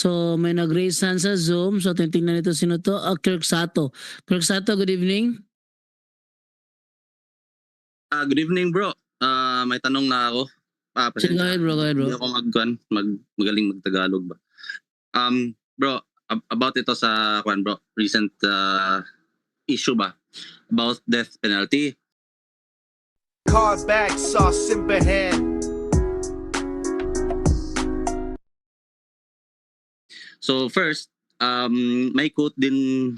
So may nag-raise hand sa Zoom. So titingnan nito sino to. Kirk Sato. Kirk Sato, good evening. Good evening, bro. May tanong na ako. Sige, go ahead, bro. Go ahead, bro. Hindi ako magaling mag-Tagalog ba. Bro, about ito sa bro, recent issue ba about death penalty. Car back, saw simple hand. So first, may quote din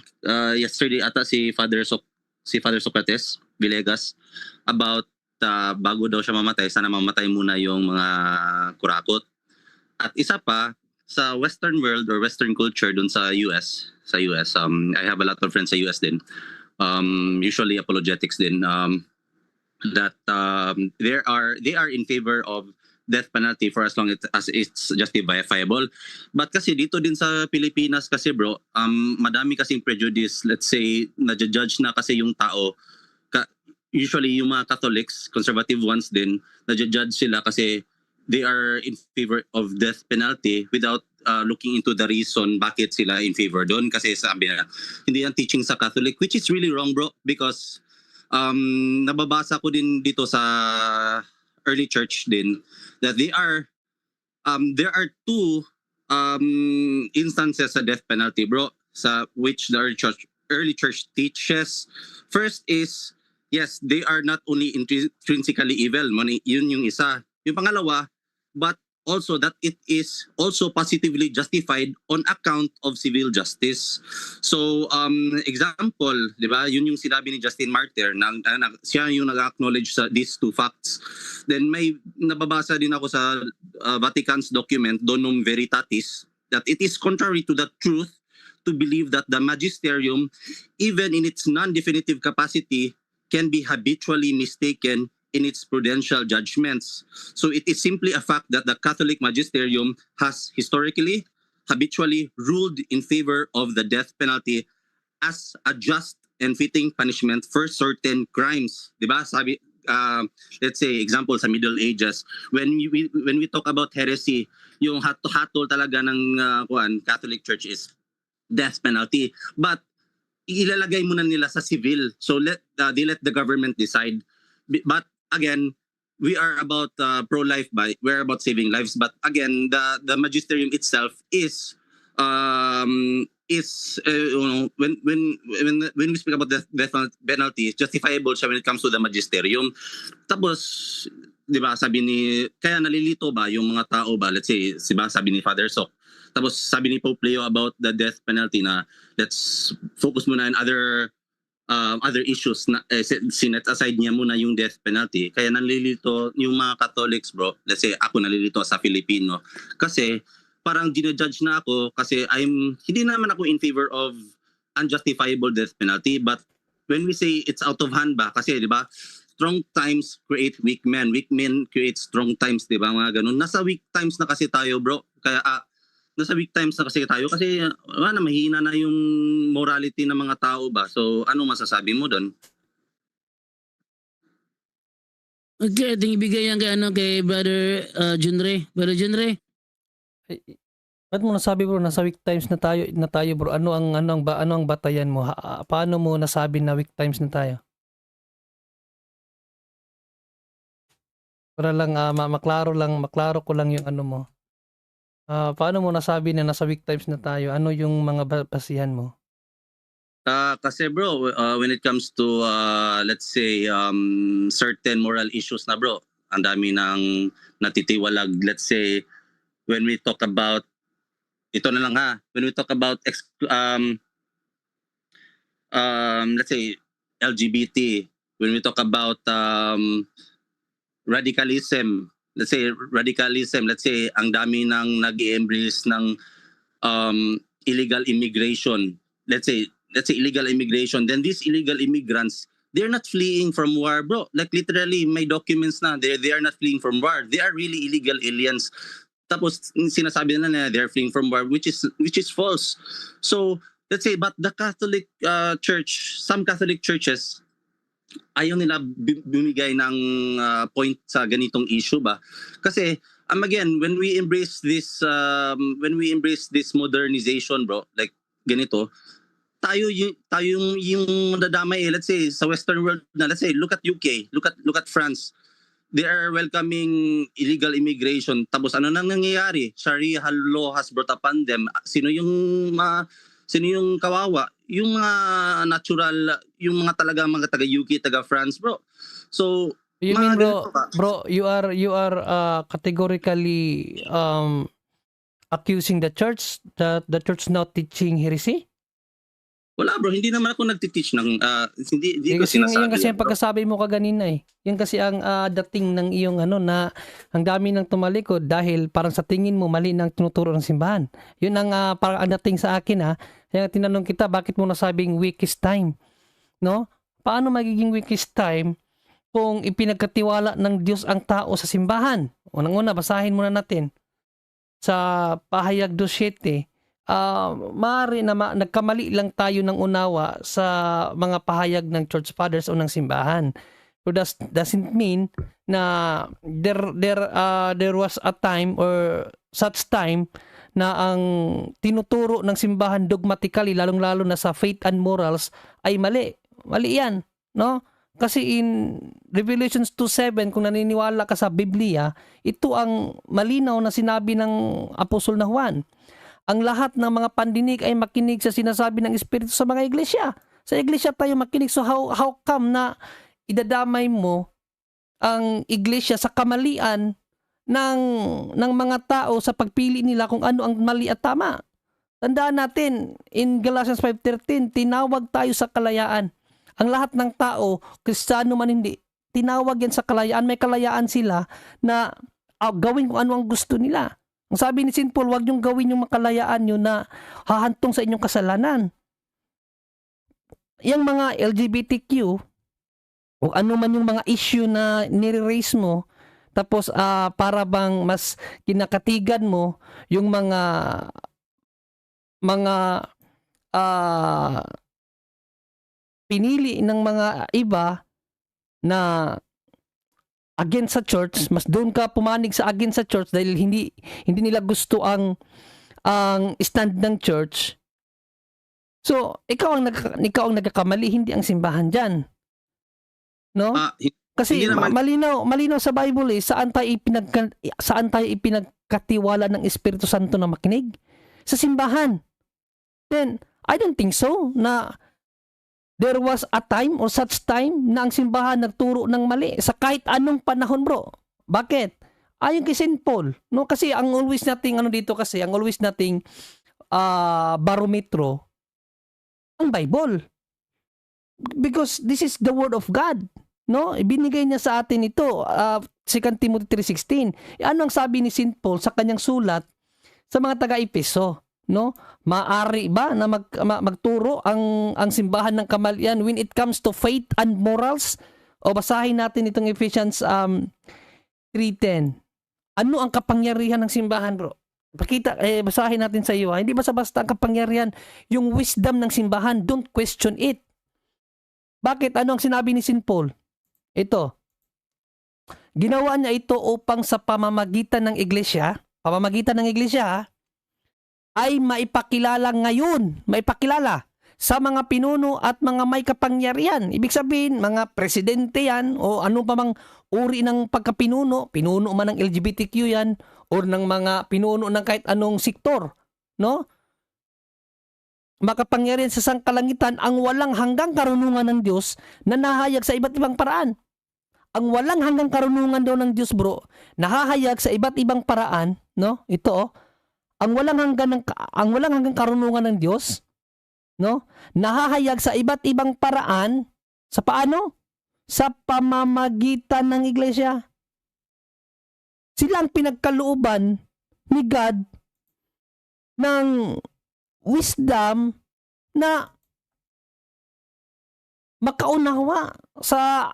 yesterday ata si Father Socrates Villegas about bago daw siya mamatay, sana mamatay muna yung mga kurakot. At isa pa, sa Western world or Western culture dun sa US, I have a lot of friends sa US din, usually apologetics din, that they are in favor of death penalty for as long as it's justifiable. But kasi dito din sa Pilipinas kasi bro, madami kasing prejudice, let's say, na-judge na kasi yung tao. Usually yung mga Catholics, conservative ones din, na-judge sila kasi they are in favor of death penalty without looking into the reason bakit sila in favor doon. Kasi sabi na, hindi yan teaching sa Catholic, which is really wrong bro, because nababasa ko din dito sa early church din that there are two instances sa death penalty bro, sa which the early church teaches. First is, yes, they are not only intrinsically evil, yun yung isa. Yung pangalawa, but also that it is also positively justified on account of civil justice. So, example, di ba, yun yung sinabi ni Justin Martyr, siya yung nag-acknowledge sa these two facts. Then may nababasa din ako sa Vatican's document, Donum Veritatis, that it is contrary to the truth to believe that the magisterium, even in its non-definitive capacity, can be habitually mistaken in its prudential judgments. So it is simply a fact that the Catholic magisterium has historically, habitually ruled in favor of the death penalty as a just and fitting punishment for certain crimes. Diba? Sabi, let's say, example sa Middle Ages, when we talk about heresy, yung hatol talaga ng Catholic Church is death penalty. But ilalagay muna nila sa civil. So they let the government decide. But again, we are about pro-life, we're about saving lives. But again, the magisterium itself is when we speak about death penalty, it's justifiable siya when it comes to the magisterium. Tapos, di ba, sabi ni, kaya nalilito ba yung mga tao ba, let's say, sabi ni Father Sok, tapos sabi ni Pope Leo about the death penalty na let's focus muna on other issues na sinet aside niya muna yung death penalty. Kaya nalilito yung mga Catholics bro, let's say ako nalilito sa Filipino kasi parang dinajudge na ako kasi hindi naman ako in favor of unjustifiable death penalty, but when we say it's out of hand ba kasi di ba, strong times create weak men create strong times, di ba, mga ganun. Nasa weak times na kasi tayo bro, kaya nasa weak times na kasi tayo kasi mahina na yung morality ng mga tao ba. So ano masasabi mo doon? Okay, ating ibigay yan kay Brother Junre. Brother Junre. Ba't mo nasabi bro, nasa weak times na tayo bro? Ano ang batayan mo? Paano mo nasabi na weak times na tayo? Para lang maklaro ko lang yung ano mo. Paano mo nasabi na nasa weak times na tayo? Ano yung mga basihan mo? Kasi bro, when it comes to let's say certain moral issues na bro, ang dami nang natitiwalag. Let's say when we talk about when we talk about let's say LGBT, when we talk about radicalism, let's say ang dami nang nag-embrace ng illegal immigration. Let's say illegal immigration. Then these illegal immigrants, they're not fleeing from war, bro. Like literally, may documents na. They are not fleeing from war. They are really illegal aliens. Tapos sinasabi nila na they're fleeing from war, which is false. So let's say, but the Catholic Church, some Catholic churches, ayaw nila bumigay ng point sa ganitong issue ba? Kasi Again, when we embrace this modernization, bro, like ganito, tayo yung nadadamay, let's say sa western world na, let's say look at UK, look at France. They are welcoming illegal immigration. Tapos ano nang nangyayari? Sharia law has brought upon them. Sino yung kawawa? Yung mga natural, yung mga talaga mga taga UK, taga France, bro. So You mga mean ganito ba? bro, you are categorically accusing the church that the church not teaching heresy? Wala, bro, hindi naman ako nagti-teach ng hindi ko Kasi sinasabi. yung kasi yan, ang bro. pagkasabi mo kaganina eh. Yung kasi ang dating ng iyong na ang dami ng tumalikod dahil parang sa tingin mo mali ng tinuturo ng simbahan. Yun ang parang ang dating sa akin Kaya tinanong kita bakit mo nasabing weakest time, no? Paano magiging weakest time kung ipinagkatiwala ng Diyos ang tao sa simbahan? Unang-una, basahin muna natin sa Pahayag 2:7. Maaari na nagkamali lang tayo ng unawa sa mga pahayag ng church fathers o ng simbahan. So doesn't mean na there was a time or such time na ang tinuturo ng simbahan dogmatically, lalong-lalo na sa faith and morals, ay mali. Mali yan, no? Kasi in Revelations 2:7, kung naniniwala ka sa Biblia, ito ang malinaw na sinabi ng Apostol na Juan. Ang lahat ng mga pandinig ay makinig sa sinasabi ng Espiritu sa mga iglesia. Sa iglesia tayo makinig. So how come na idadamay mo ang iglesia sa kamalian ng mga tao sa pagpili nila kung ano ang mali at tama? Tandaan natin, in Galatians 5:13, tinawag tayo sa kalayaan. Ang lahat ng tao, Kristiyano man hindi, tinawag yan sa kalayaan. May kalayaan sila na gawin kung ano ang gusto nila. Ang sabi ni St. Paul, huwag niyong gawin yung makalayaan nyo na hahantong sa inyong kasalanan. Yung mga LGBTQ, o ano man yung mga issue na nire-raise mo, tapos para bang mas kinakatigan mo yung mga pinili ng mga iba na against sa church, mas doon ka pumanig sa against sa church dahil hindi nila gusto ang stand ng church. So, ikaw ang nagkakamali, hindi ang simbahan diyan. No? Kasi hindi naman. malinaw sa Bible saan tayo ipinagkatiwala ng Espiritu Santo na makinig? Sa simbahan. Then, I don't think so na there was a time or such time na ang simbahan nagturo ng mali sa kahit anong panahon, bro. Bakit? Ayon kay St. Paul, no? Kasi ang always nating barometro ang Bible. Because this is the word of God, no? Ibinigay niya sa atin ito, 2 Timothy 3:16. Ano ang sabi ni St. Paul sa kanyang sulat sa mga taga-Efeso? No, maari ba na magturo ang simbahan ng kamalian when it comes to faith and morals? O basahin natin itong Ephesians 3:10. Ano ang kapangyarihan ng simbahan, bro? Basahin natin sa iyo. Hindi basta-basta ang kapangyarihan, yung wisdom ng simbahan, don't question it. Bakit? Ano ang sinabi ni St. Paul? Ito. Ginawa niya ito upang sa pamamagitan ng iglesia ay maipakilala sa mga pinuno at mga may kapangyarihan. Ibig sabihin, mga presidente yan o ano pa mang uri ng pagkapinuno, pinuno man ng LGBTQ yan o ng mga pinuno ng kahit anong sektor, no? Makapangyarihan sa sangkalangitan ang walang hanggang karunungan ng Diyos na nahayag sa iba't ibang paraan. Ang walang hanggang karunungan daw ng Diyos, bro, nahahayag sa iba't ibang paraan, no? Ito, ang walang hanggang karunungan ng Diyos, no? Nahahayag sa iba't ibang paraan sa paano? Sa pamamagitan ng iglesia. Sila ang pinagkalooban ni God ng wisdom na makaunawa sa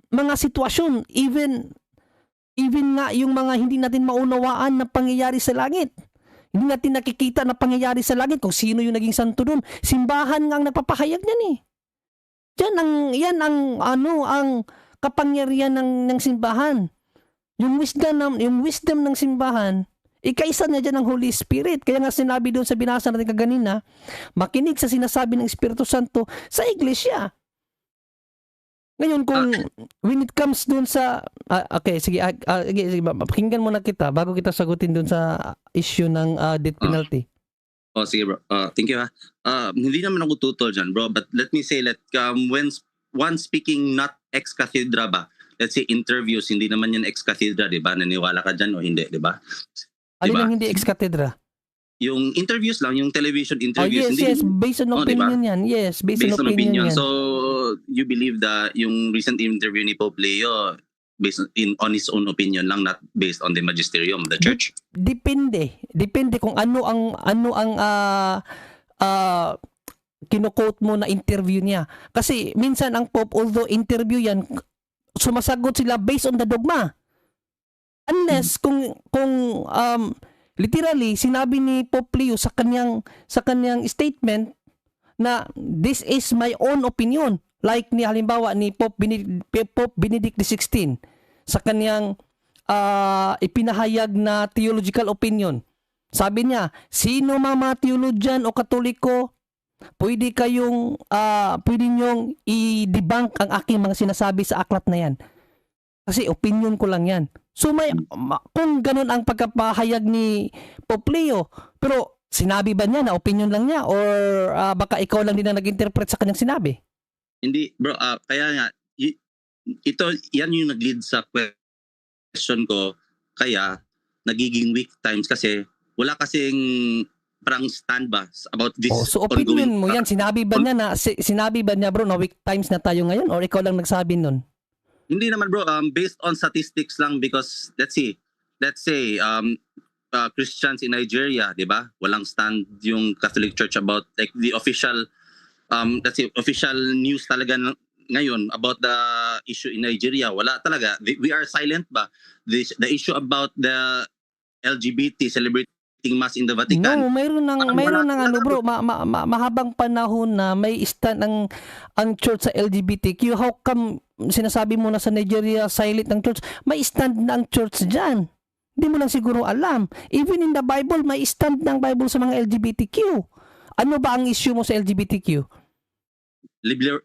mga sitwasyon, even nga yung mga hindi natin maunawaan na pangyayari sa langit. Hindi natin nakikita na pangyayari sa langit kung sino yung naging santo doon. Simbahan nga ang nagpapahayag niyan eh. Yan ang kapangyarihan ng simbahan. Yung wisdom ng simbahan, ikaisa niya dyan ng Holy Spirit. Kaya nga sinabi doon sa binasa natin kaganina, makinig sa sinasabi ng Espiritu Santo sa iglesia. Ngayon kung when it comes doon sa okay, sige, sige, pakinggan muna kita bago kita sagutin doon sa issue ng death penalty. Sige bro. Thank you ha. Hindi naman ako tutol dyan bro, but let me say when one speaking not ex cathedra ba, let's say interviews, hindi naman yan ex cathedra, di ba? Naniwala ka dyan o hindi, di ba? Alin Diba? ang hindi ex cathedra? Yung interviews lang, yung television interviews. Yes, based on opinion diba? yan. Yes, based Based on opinion yan. So, you believe that yung recent interview ni Pope Leo, based on his own opinion lang, not based on the magisterium of the church? Depende kung ano ang kino-quote mo na interview niya. Kasi minsan ang Pope, although interview yan, sumasagot sila based on the dogma. Unless kung literally sinabi ni Pope Leo sa kanyang statement na this is my own opinion, like ni halimbawa ni Pope Benedict XVI sa kanyang ipinahayag na theological opinion. Sabi niya, sino mga theologian o katoliko, pwede niyong i-debunk ang aking mga sinasabi sa aklat na yan. Kasi opinion ko lang yan. So kung ganun ang pagkapahayag ni Pope Leo, pero sinabi ba niya na opinion lang niya or baka ikaw lang din ang nag-interpret sa kanyang sinabi? Hindi bro, kaya nga, yan yung nag-lead sa question ko, kaya nagiging weak times kasi wala kasing parang stand ba about this so opinion mo yan, sinabi ba niya bro na weak times na tayo ngayon or ikaw lang nagsabi nun? Hindi naman bro, based on statistics lang, because let's say Christians in Nigeria, 'di ba? Walang stand yung Catholic Church about like the official official news talaga ngayon about the issue in Nigeria. Wala talaga. We are silent ba? The issue about the LGBT celebrating mass in the Vatican. No, mayroon ng ano bro, mahabang panahon na may stand ang church sa LGBTQ. How come sinasabi mo na sa Nigeria silent ang church? May stand na ang church diyan. Hindi mo lang siguro alam. Even in the Bible, may stand ng Bible sa mga LGBTQ. Ano ba ang issue mo sa LGBTQ?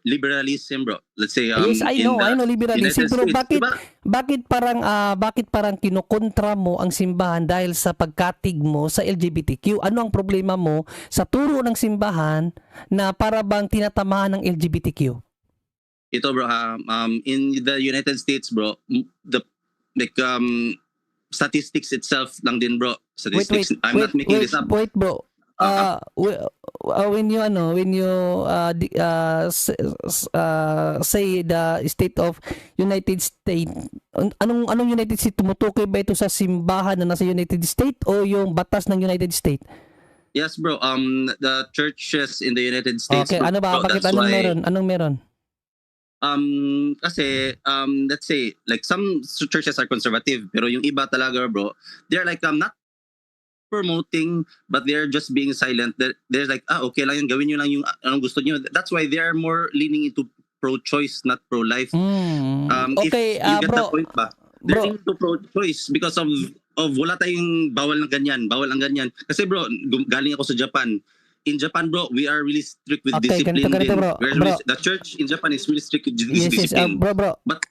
Liberalism bro. Let's say yes, I know liberalism. Pero States, bakit parang kinukontra mo ang simbahan dahil sa pagkatig mo sa LGBTQ? Ano ang problema mo sa turo ng simbahan na para bang tinatamahan ng LGBTQ? Ito bro, in the United States bro, the statistics itself lang din bro. Statistics. I'm not making this up. Wait bro. When you say the state of United States, anong United States, tumutukoy ba ito sa simbahan na nasa United States o yung batas ng United States? Yes bro, the churches in the United States. Okay, bro, ano ba? Bakit anong meron? Kasi let's say like some churches are conservative, pero yung iba talaga bro, they're like not promoting, but they're just being silent. They're like, okay lang yun, gawin nyo lang yung anong gusto nyo. That's why they're more leaning into pro-choice, not pro-life. Okay, if you get bro, the point ba? They're into pro-choice because of wala tayong bawal ang ganyan. Kasi bro, galing ako sa Japan. In Japan bro, we are really strict with discipline. Ganito, bro. The church in Japan is really strict with Yes, discipline. bro. But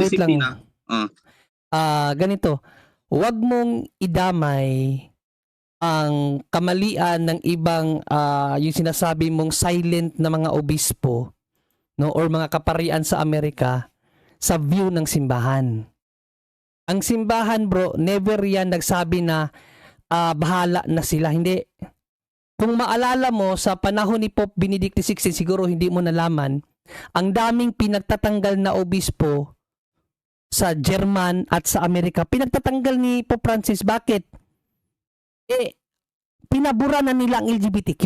Wait lang. Ganito. Huwag mong idamay ang kamalian ng ibang yung sinasabi mong silent na mga obispo, no, or mga kaparian sa Amerika sa view ng simbahan. Ang simbahan bro, never yan nagsabi na bahala na sila. Hindi. Kung maalala mo sa panahon ni Pope Benedict XVI, siguro hindi mo nalaman, ang daming pinagtatanggal na obispo sa German at sa Amerika. Pinagtatanggal ni Pope Francis. Bakit? Pinabura na nila ang LGBTQ.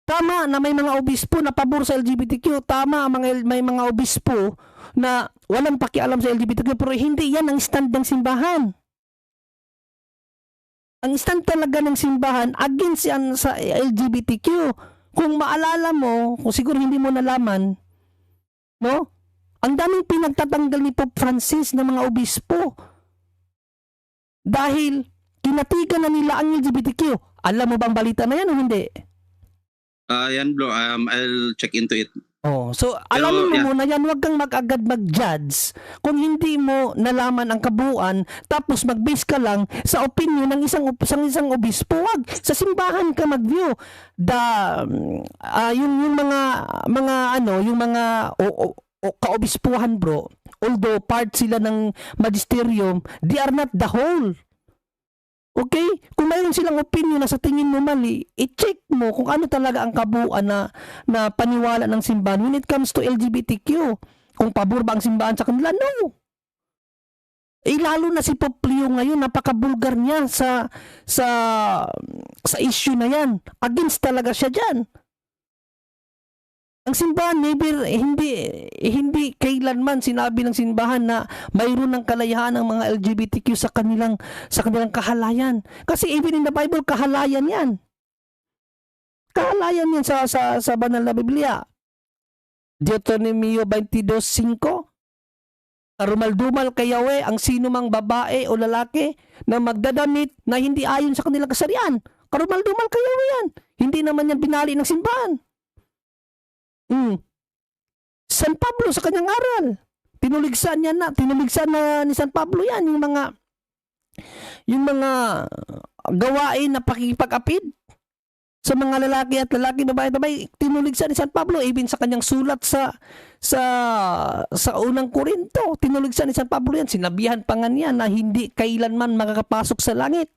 Tama na may mga obispo na pabor sa LGBTQ. Tama, may mga obispo na walang pakialam sa LGBTQ. Pero hindi yan ang stand ng simbahan. Ang stand talaga ng simbahan against yan sa LGBTQ. Kung maalala mo, kung siguro hindi mo nalaman, no? Ang daming pinagtatanggal ni Pope Francis ng mga obispo. Dahil kinatigan na nila ang LGBTQ. Alam mo bang balita na yan o hindi? Yan bro, I'll check into it. Oh, so Pero, alamin mo yeah. muna yan, huwag kang mag-agad mag-judge kung hindi mo nalaman ang kabuuan tapos mag-base ka lang sa opinion ng isang obispo. Wag sa simbahan ka mag-view. Yung mga kaobispuhan bro, although part sila ng magisterium, they are not the whole. Okay? Kung mayroon silang opinion na sa tingin mo mali, i-check mo kung ano talaga ang kabuuan na paniwala ng simbahan when it comes to LGBTQ. Kung pabor ba ang simbahan sa kanila? No. Lalo na si Pope Leo ngayon, napaka-bulgar niya sa issue na yan. Against talaga siya dyan. Ang simbahan, maybe hindi kailanman sinabi ng simbahan na mayroon ng kalayahan ng mga LGBTQ sa kanilang kahalayan. Kasi even in the Bible, kahalayan yan. Kahalayan yan sa banal na Biblia. Deuteronomio 22:5. Karumal-dumal kay Yahweh ang sino mang babae o lalaki na magdadamit na hindi ayon sa kanilang kasarian. Karumal-dumal kay Yahweh yan. Hindi naman yan binali ng simbahan. San Pablo sa kanyang aral, tinuligsan na ni San Pablo yan, yung mga gawain na pakikipag-apid sa mga lalaki at babae, tinuligsan ni San Pablo. Even sa kanyang sulat sa unang Korinto, tinuligsan ni San Pablo yan. Sinabihan pa nga niya na hindi kailanman makakapasok sa langit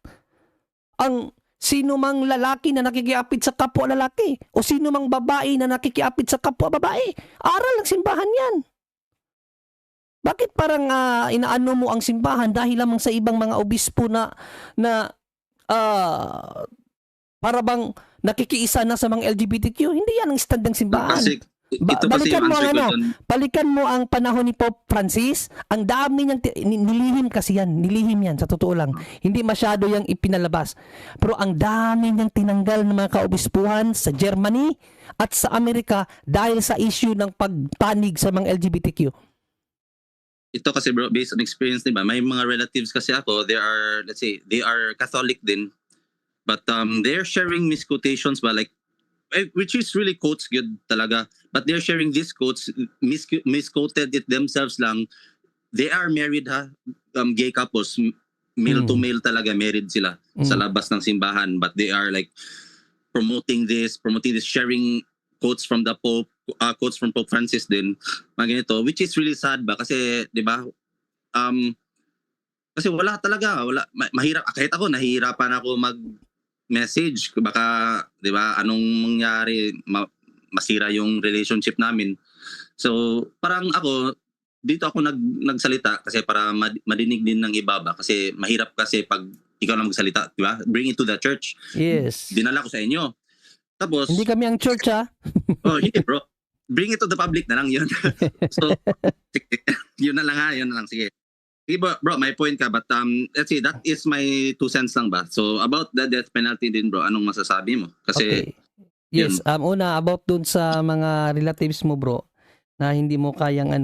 ang sino mang lalaki na nakikiapit sa kapwa lalaki o sino mang babae na nakikiapit sa kapwa babae. Aral ng simbahan yan. Bakit parang inaano mo ang simbahan dahil lamang sa ibang mga obispo na para bang nakikiisa na sa mga LGBTQ? Hindi yan ang stand ng simbahan. Kasi ito kasi Balikan yung mo answer ko ano, dun. balikan mo ang panahon ni Pope Francis. Ang dami niyang nilihim kasi yan. Nilihim yan, sa totoo lang. Hindi masyado yung ipinalabas. Pero ang dami niyang tinanggal ng mga kaobispuhan sa Germany at sa Amerika dahil sa issue ng pagpanig sa mga LGBTQ. Ito kasi bro, based on experience, diba? May mga relatives kasi ako, let's say, they are Catholic din. But they're sharing misquotations ba, like, which is really quotes good talaga. But they're sharing these quotes, misquoted it themselves lang. They are married gay couples, male to male talaga, married sila sa labas ng simbahan. But they are like promoting this, sharing quotes from the Pope, quotes from Pope Francis din, mga ganito, which is really sad ba? Kasi, di ba, kasi wala talaga, mahirap, kahit ako, nahihirapan ako mag-message, baka, di ba, anong mangyari, masira yung relationship namin. So, parang ako, dito ako nagsalita kasi para madinig din ng iba ba, kasi mahirap kasi pag ikaw lang magsalita, di ba? Bring it to the church. Yes. Dinala ko sa inyo. Tapos, Hindi kami ang church oh, hindi bro. Bring it to the public na lang yun. So, yun na lang, sige. Sige bro, my point ka, but let's see, that is my 2 cents lang ba? So, about the death penalty din bro, anong masasabi mo? Kasi, Okay. Yes, una about dun sa mga relatives mo bro na hindi mo kayang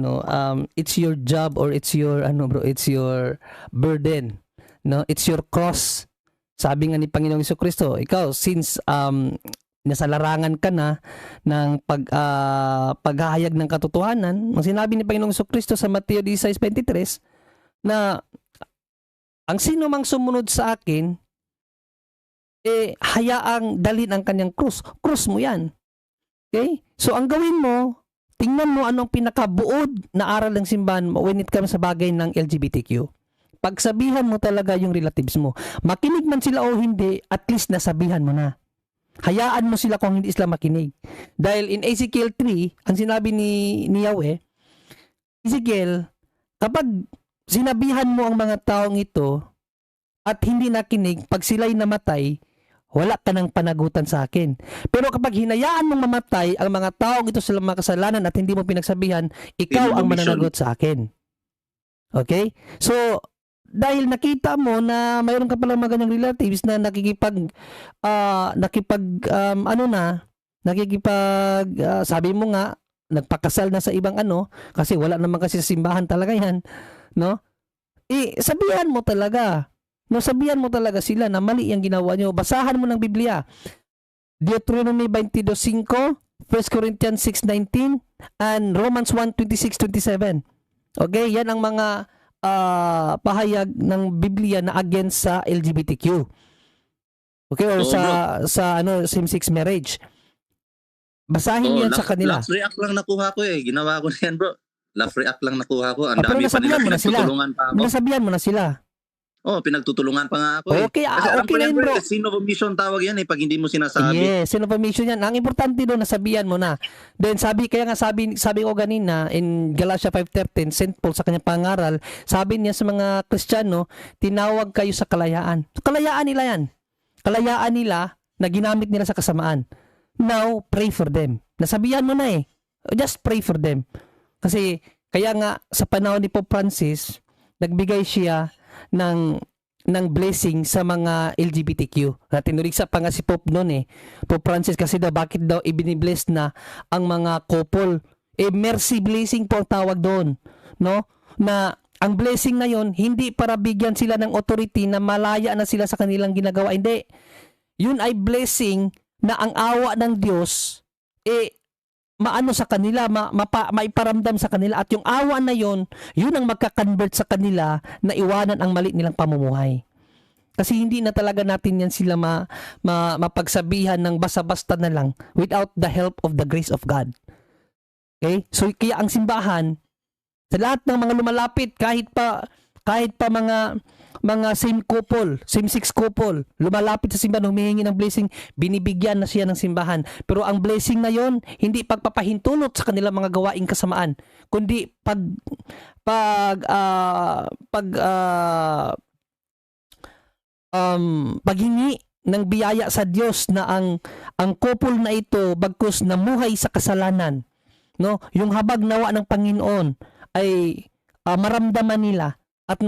it's your job or it's your it's your burden, no? It's your cross. Sabi nga ni Panginoong Jesucristo, ikaw since nasa larangan ka na ng paghahayag ng katotohanan, ang sinabi ni Panginoong Jesucristo sa Mateo 16:23 na ang sino mang sumunod sa akin hayaang dalhin ang kanyang krus. Krus mo yan. Okay? So, ang gawin mo, tingnan mo anong pinakabuod na aral ng simbahan when it comes sa bagay ng LGBTQ. Pagsabihan mo talaga yung relatives mo. Makinig man sila o hindi, at least nasabihan mo na. Hayaan mo sila kung hindi sila makinig. Dahil in Ezekiel 3, ang sinabi ni Yahweh, Ezekiel, kapag sinabihan mo ang mga taong ito at hindi nakinig, pag sila'y namatay, wala ka ng panagutan sa akin. Pero kapag hinayaan mong mamatay ang mga taong ito sa mga kasalanan at hindi mo pinagsabihan, ikaw ang mananagot sa akin. Okay? So, dahil nakita mo na mayroon ka palang mga ganyang relatives na sabi mo nga, nagpakasal na sa ibang ano, kasi wala naman kasi sa simbahan talaga yan, no? Sabihan mo talaga. No, sabihan mo talaga sila na mali yung ginawa nyo. Basahan mo ng Biblia. Deuteronomy 22:5, 1 Corinthians 6:19, and Romans 1:26-27. Okay, yan ang mga pahayag ng Biblia na against sa LGBTQ. Okay, or Oo, sa same-sex marriage. Basahin yan sa kanila. Last react lang nakuha ko eh. Ginawa ko na yan, bro. Last react lang nakuha ko. Ang Pero dami pa nila nasabihan mo na sila. pinagtutulungan pa ako. Nasabihan mo na sila. Pinagtutulungan pa nga ako eh. Okay, Kasi alam okay ko na yan, yun, bro. Sin of omission tawag yan eh pag hindi mo sinasabi. Yes, information yan. Ang importante doon, nasabihan mo na. Then sabi ko ganina in Galatia 5:13, St. Paul sa kanyang pangaral, sabi niya sa mga Kristiyano, tinawag kayo sa kalayaan. So, kalayaan nila yan. Kalayaan nila na ginamit nila sa kasamaan. Now, pray for them. Nasabihan mo na eh. Just pray for them. Kasi, kaya nga, sa panahon ni Pope Francis, nagbigay siya ng blessing sa mga LGBTQ. Tinuriksa pa nga si Pope noon eh. Pope Francis kasi daw, bakit daw ibinibless na ang mga couple? Mercy blessing po ang tawag doon. No? Na ang blessing na yon hindi para bigyan sila ng authority na malaya na sila sa kanilang ginagawa. Hindi. Yun ay blessing na ang awa ng Diyos maano sa kanila, maiparamdam sa kanila, at yung awa na yun ang magka-convert sa kanila na iwanan ang mali nilang pamumuhay. Kasi hindi na talaga natin yan sila mapagsabihan ng basta-basta na lang without the help of the grace of God. Okay? So kaya ang simbahan, sa lahat ng mga lumalapit, kahit pa mga same-sex couple, lumalapit sa simbahan, humihingi ng blessing, binibigyan na siya ng simbahan. Pero ang blessing na yon, hindi pagpapahintulot sa kanilang mga gawaing kasamaan, kundi paghingi ng biyaya sa Diyos na ang couple na ito bagkus namuhay sa kasalanan, no? Yung habag nawa ng Panginoon ay maramdaman nila at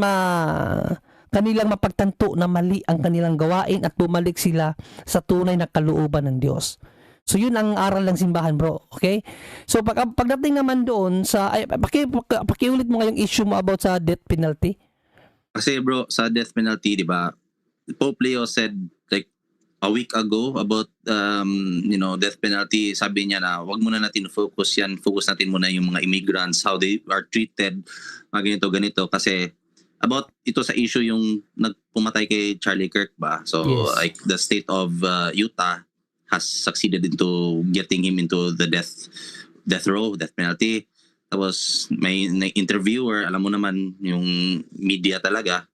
kanilang mapagtanto na mali ang kanilang gawain at bumalik sila sa tunay na kalooban ng Diyos. So yun ang aral ng simbahan, bro. Okay? So pagdating naman doon sa pakiulit mo ngayong issue mo about sa death penalty. Kasi bro, sa death penalty, di ba, Pope Leo said like a week ago about death penalty. Sabi niya na wag muna natin focus natin muna yung mga immigrants, how they are treated, mga ganito kasi about ito sa issue yung nagpumatay kay Charlie Kirk ba. So Yes. like the state of Utah has succeeded into getting him into the death penalty. Tapos may interviewer, alam mo naman yung media talaga.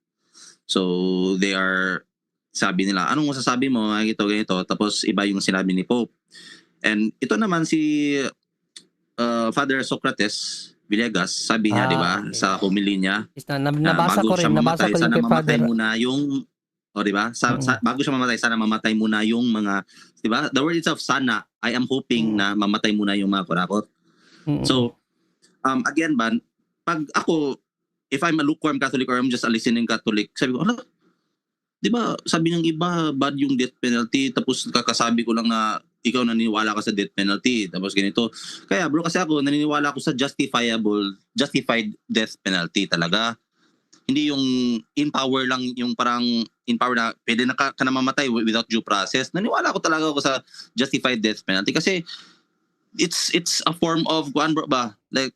So they are, sabi nila, anong masasabi mo, ganito. Tapos iba yung sinabi ni Pope. And ito naman si Father Socrates Villegas, sabi niya, di ba, Okay. sa homily niya, Nabasa ko rin sana kay mamatay Father. muna yung, di ba? Bago siya mamatay, sana mamatay muna yung mga, di ba? The word itself, sana, I am hoping na mamatay muna yung mga kurakot. So, again, pag ako, if I'm a lukewarm Catholic or I'm just a listening Catholic, sabi ko, di ba, sabi ng iba, bad yung death penalty, tapos kakasabi ko lang na ikaw naniniwala ka sa death penalty, tapos ganito. Kaya bro, kasi ako naniniwala ako sa justified death penalty talaga. Hindi yung in power lang, yung parang in power na pwede na ka na mamatay without due process. Naniniwala ko talaga ako sa justified death penalty kasi it's a form of like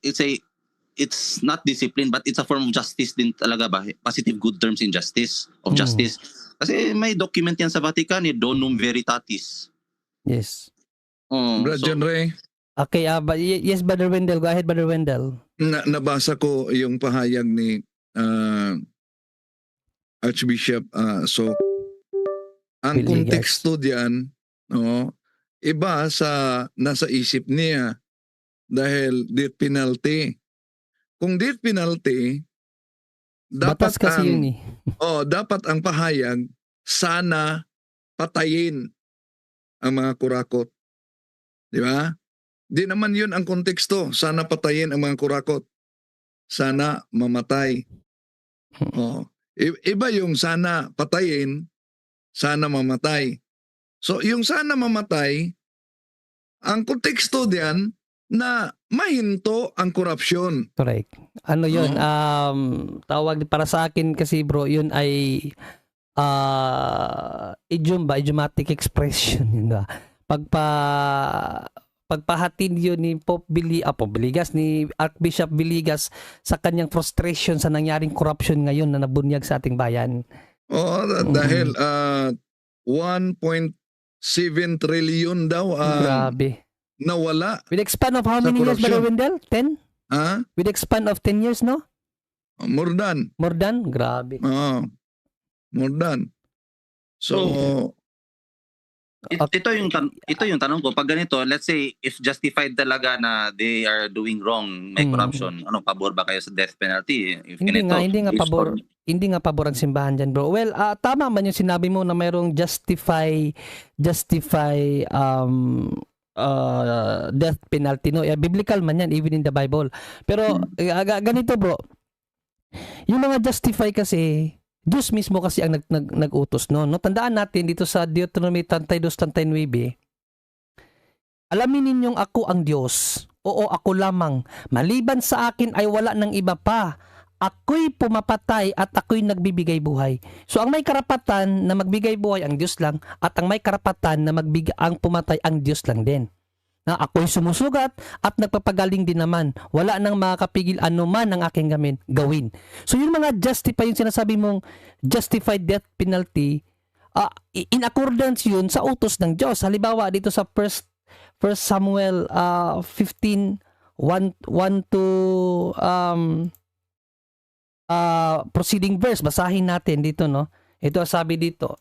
it's not discipline but it's a form of justice din talaga ba, positive good terms in justice of justice. Kasi may document yan sa Vatican, Donum Veritatis. Yes. Brad John Ray, Okay, yes, Brother Wendell. Go ahead, Brother Wendell. nabasa ko yung pahayag ni Archbishop So. Ang Villegas. konteksto diyan, iba sa nasa isip niya dahil death penalty. Kung death penalty, dapat Batas kasi yun eh. dapat ang pahayag sana patayin ang mga kurakot. Di ba? Di naman yun ang konteksto. Sana patayin ang mga kurakot. Sana mamatay. Iba yung sana patayin, sana mamatay. So yung sana mamatay, ang konteksto diyan, na mahinto ang korupsyon. Correct. Ano yun, tawag para sa akin kasi bro, yun ay idiomatic expression. Yun ba? Pagpahatid yun ni Pope Biligas, ni Archbishop Biligas sa kanyang frustration sa nangyaring corruption ngayon na nabunyag sa ating bayan. Dahil 1.7 trillion daw Grabe. nawala. With expand of how Sa many years, corruption. Brother Wendell? 10? Ha? With expand of 10 years, no? More than. More than? Grabe. More than. So, Ito yung tanong ko. Pag ganito, let's say, if justified talaga na they are doing wrong, may corruption, pabor ba kayo sa death penalty? If Hindi ganito, nga pabor. Hindi nga pabor ang simbahan dyan, bro. Well, tama man yung sinabi mo na mayroong justify death penalty, no? Biblical man yan, even in the Bible. Pero ganito, bro. Yung mga justify kasi, Diyos mismo kasi ang nag-utos, no? Tandaan natin dito sa Deuteronomy 32:39, alamin ninyong ako ang Diyos. Oo, ako lamang. Maliban sa akin ay wala ng iba pa. Ako'y pumapatay at ako'y nagbibigay buhay. So ang may karapatan na magbigay buhay ang Diyos lang, at ang may karapatan na ang pumatay ang Diyos lang din. Na ako'y sumusugat at nagpapagaling din naman. Wala nang makakapigil anuman ang aking gawin. So yung mga justify, yung sinasabi mong justified death penalty, in accordance yun sa utos ng Diyos. Halimbawa dito sa 1 Samuel 15:1 to proceeding verse, basahin natin dito, no? Ito sabi dito,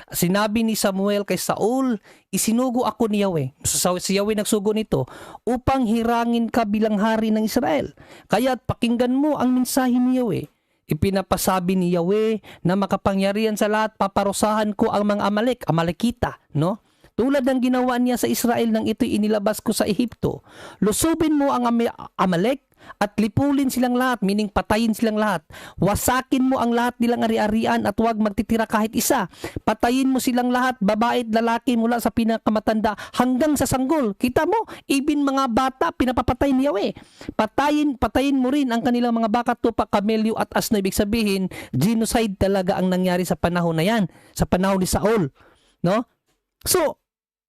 sinabi ni Samuel kay Saul, isinugo ako ni Yahweh. So si Yahweh nagsugo nito, upang hirangin ka bilang hari ng Israel. Kaya't pakinggan mo ang mensahe ni Yahweh. Ipinapasabi ni Yahweh na makapangyarihan sa lahat, paparusahan ko ang mga Amalekita, no? Tulad ng ginawa niya sa Israel nang ito'y inilabas ko sa Ehipto. Lusubin mo ang Amalek at lipulin silang lahat, meaning patayin silang lahat. Wasakin mo ang lahat nilang ari-arian at huwag magtitira kahit isa. Patayin mo silang lahat, babae at lalaki mula sa pinakamatanda hanggang sa sanggol. Kita mo, even mga bata pinapapatay ni Yahweh. Patayin mo rin ang kanilang mga baka, tupa, kamelyo at asno. Ibig sabihin, genocide talaga ang nangyari sa panahon na yan, sa panahon ni Saul, no? So,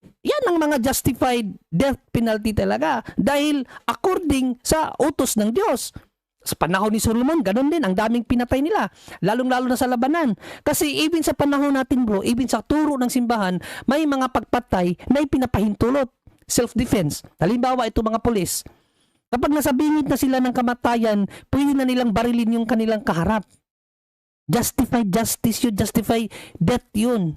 yan ang mga justified death penalty talaga dahil according sa utos ng Diyos. Sa panahon ni Solomon, ganun din, ang daming pinatay nila, lalong-lalo na sa labanan. Kasi even sa panahon natin, bro, even sa turo ng simbahan, may mga pagpatay na ipinapahintulot, self-defense. Halimbawa, ito mga pulis, kapag nasa bingit na sila ng kamatayan, pwede na nilang barilin yung kanilang kaharap. Justified justice yun, justified death yun,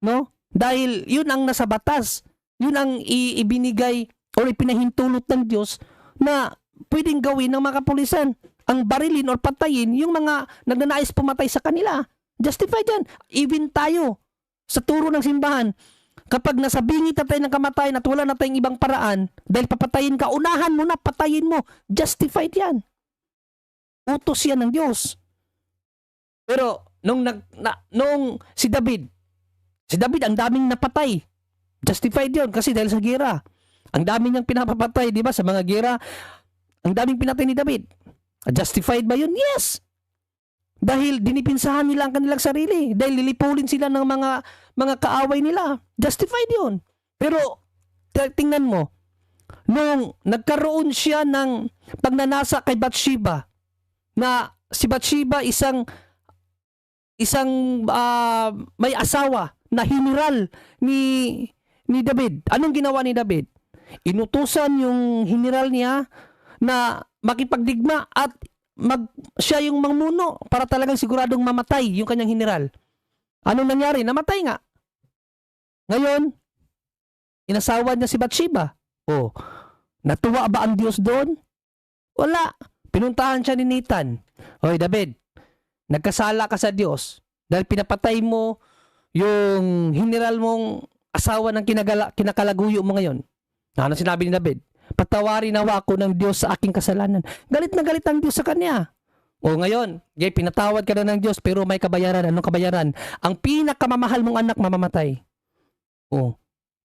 no? Dahil yun ang nasa batas, yun ang ibinigay o ipinahintulot ng Diyos na pwedeng gawin ng mga kapulisan. Ang barilin o patayin yung mga nagnanais pumatay sa kanila. Justified yan. Even tayo, sa turo ng simbahan, kapag nasa bingit na tayo ng kamatayan at wala na tayong ibang paraan, dahil papatayin ka, unahan mo na, patayin mo. Justified yan. Utos yan ng Diyos. Pero, nung si David, ang daming napatay. Justified yun kasi dahil sa gera. Ang daming niyang pinapapatay, di ba? Sa mga gera, ang daming pinatay ni David. Justified ba yun? Yes! Dahil dinipinsahan nila ang kanilang sarili. Dahil lilipulin sila ng mga kaaway nila. Justified yun. Pero, tingnan mo, nung nagkaroon siya ng pagnanasa kay Bathsheba, na si Bathsheba isang may asawa na general ni David. Anong ginawa ni David? Inutusan yung general niya na makipagdigma at siya yung mangmuno para talagang siguradong mamatay yung kanyang general. Anong nangyari? Namatay nga. Ngayon, inasawa niya si Bathsheba. Oh, natuwa ba ang Diyos doon? Wala. Pinuntahan siya ni Nathan. Hoy David, nagkasala ka sa Diyos dahil pinapatay mo yung general mong asawa ng kinakalaguyo mo ngayon. Ano sinabi ni David? Patawarin nawa ako ng Diyos sa aking kasalanan. Galit na galit ang Diyos sa kanya. O ngayon, pinatawad ka na ng Diyos pero may kabayaran. Anong kabayaran? Ang pinakamamahal mong anak mamamatay. O,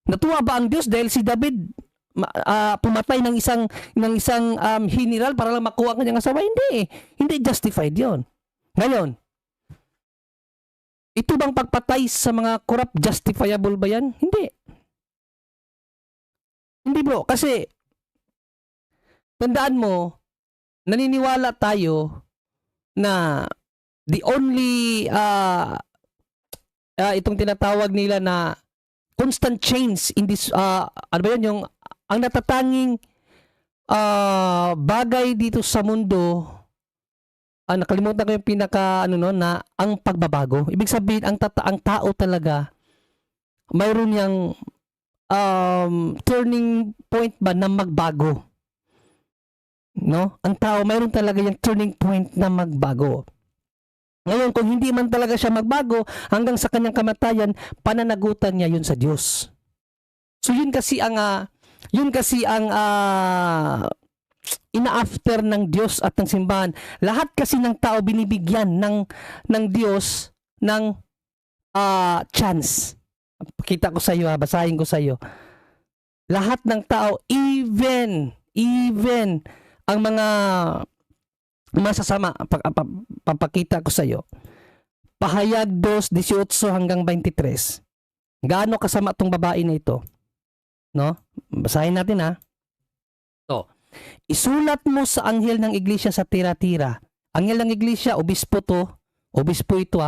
natuwa ba ang Diyos dahil si David pumatay ng isang general para lang makuha ang kanyang asawa? Hindi. Hindi justified 'yon. Ngayon, ito bang pagpatay sa mga corrupt justifiable ba yan? Hindi. Hindi bro, kasi tandaan mo, naniniwala tayo na the only itong tinatawag nila na constant change in this ano ba yun, yung ang natatanging bagay dito sa mundo, nakalimutan ko yung pinaka na ang pagbabago. Ibig sabihin ang tao talaga mayroon yang turning point ba na magbago. No? Ang tao mayroon talaga yung turning point na magbago. Ngayon, kung hindi man talaga siya magbago hanggang sa kanyang kamatayan, pananagutan niya yun sa Diyos. So yun kasi ang ina-after ng Diyos at ng simbahan. Lahat kasi ng tao binibigyan ng Diyos ng chance. Pakita ko sa iyo, basahin ko sa iyo. Lahat ng tao, even ang mga masasama, papakita ko sa iyo. Pahayag 2:18 hanggang 23. Gaano kasama tong babae na ito? No? Basahin natin ha. So, isulat mo sa anghel ng iglesia sa Thyatira. Anghel ng iglesia, obispo to. Obispo ito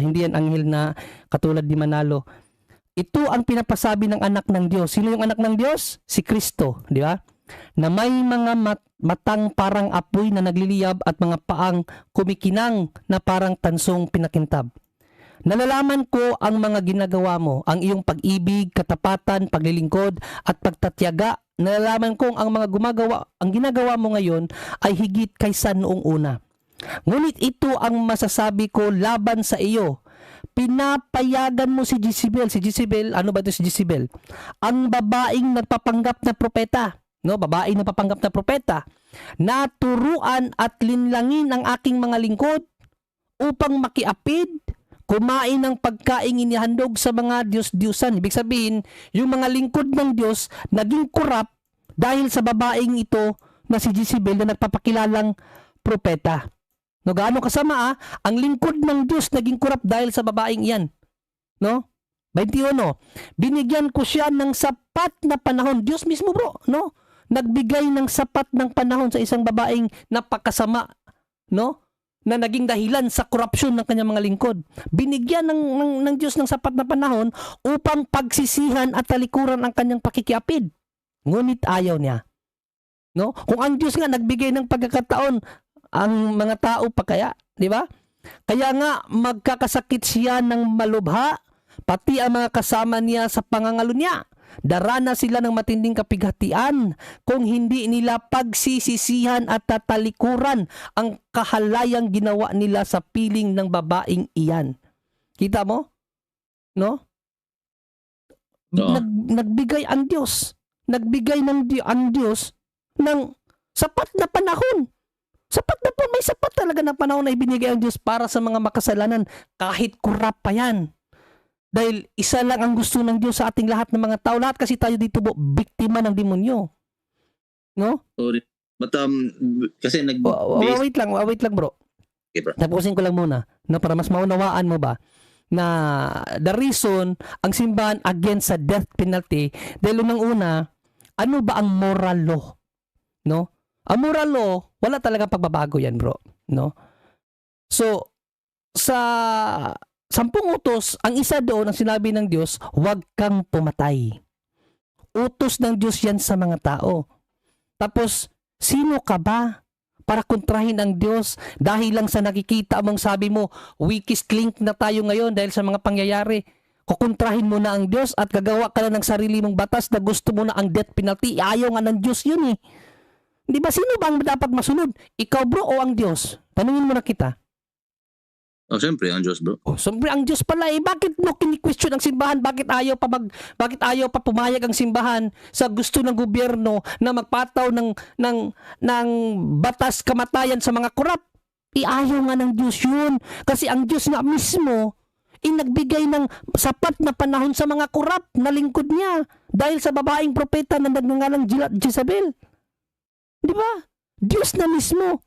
hindi yan anghel na katulad ni Manalo. Ito ang pinapasabi ng anak ng Diyos. Sino yung anak ng Diyos? Si Kristo, di ba? Na may mga matang parang apoy na nagliliyab at mga paang kumikinang na parang tansong pinakintab. Nalalaman ko ang mga ginagawa mo, ang iyong pag-ibig, katapatan, paglilingkod at pagtatyaga. Nalalaman kong ang ginagawa mo ngayon ay higit kaysa noong una. Ngunit ito ang masasabi ko laban sa iyo. Pinapayagan mo si Jezebel. Si Jezebel, ano ba ito si Jezebel? Ang babaeng nagpapanggap na propeta. No, babaeng nagpapanggap na propeta. Naturuan at linlangin ang aking mga lingkod upang makiapid, kumain ng pagkaing inihandog sa mga Diyos-Diyosan. Ibig sabihin, yung mga lingkod ng Diyos naging corrupt dahil sa babaeng ito na si Jezebel na nagpapakilalang propeta. No, gaano kasama ang lingkod ng Diyos naging corrupt dahil sa babaeng iyan. No? 21. Binigyan ko siya ng sapat na panahon. Diyos mismo bro, no? Nagbigay ng sapat ng panahon sa isang babaeng napakasama, no? Na naging dahilan sa korupsyon ng kanyang mga lingkod. Binigyan ng Diyos ng sapat na panahon upang pagsisihan at talikuran ang kanyang pakikiapid. Ngunit ayaw niya. No? Kung ang Diyos nga nagbigay ng pagkakataon, ang mga tao pa kaya, di ba? Kaya nga magkakasakit siya ng malubha, pati ang mga kasama niya sa pangangalo niya. Darana sila ng matinding kapighatian kung hindi nila pagsisisihan at tatalikuran ang kahalayang ginawa nila sa piling ng babaeng iyan. Kita mo? No? Nagbigay ang Diyos. Nagbigay ang Diyos ng sapat na panahon. Sapat na po, may sapat talaga na panahon na ibinigay ang Diyos para sa mga makasalanan kahit kurap pa yan. Dahil isa lang ang gusto ng Diyos sa ating lahat ng mga tao. Lahat kasi tayo dito po, biktima ng demonyo. No? Sorry. But kasi wait lang bro. Okay, bro. Tapusin ko lang muna. No, para mas maunawaan mo ba na the reason ang simbahan against sa death penalty dahil unang-una, ano ba ang moral law? No? Ang moral law, wala talagang pagbabago yan bro. No? So, sa 10 utos, ang isa doon ang sinabi ng Diyos, huwag kang pumatay. Utos ng Diyos yan sa mga tao. Tapos, sino ka ba para kontrahin ang Diyos dahil lang sa nakikita mong sabi mo, weakest link na tayo ngayon dahil sa mga pangyayari. Kukontrahin mo na ang Diyos at gagawa ka na ng sarili mong batas na gusto mo na ang death penalty. Ayaw nga ng Diyos yun eh. Di ba sino ba ang dapat masunod? Ikaw bro o ang Diyos? Tanungin mo na kita. Oh, siyempre ang Diyos bro. Oh, siyempre ang Diyos pala eh. Bakit mo kini-question ang simbahan? Bakit ayaw pa pumayag ang simbahan sa gusto ng gobyerno na magpataw ng batas kamatayan sa mga korap? Ayaw nga ng Diyos yun. Kasi ang Diyos nga mismo nagbigay ng sapat na panahon sa mga korap na lingkod niya Dahil sa babaeng propeta na nagngangalang Jezabel. Di ba? Diyos na mismo.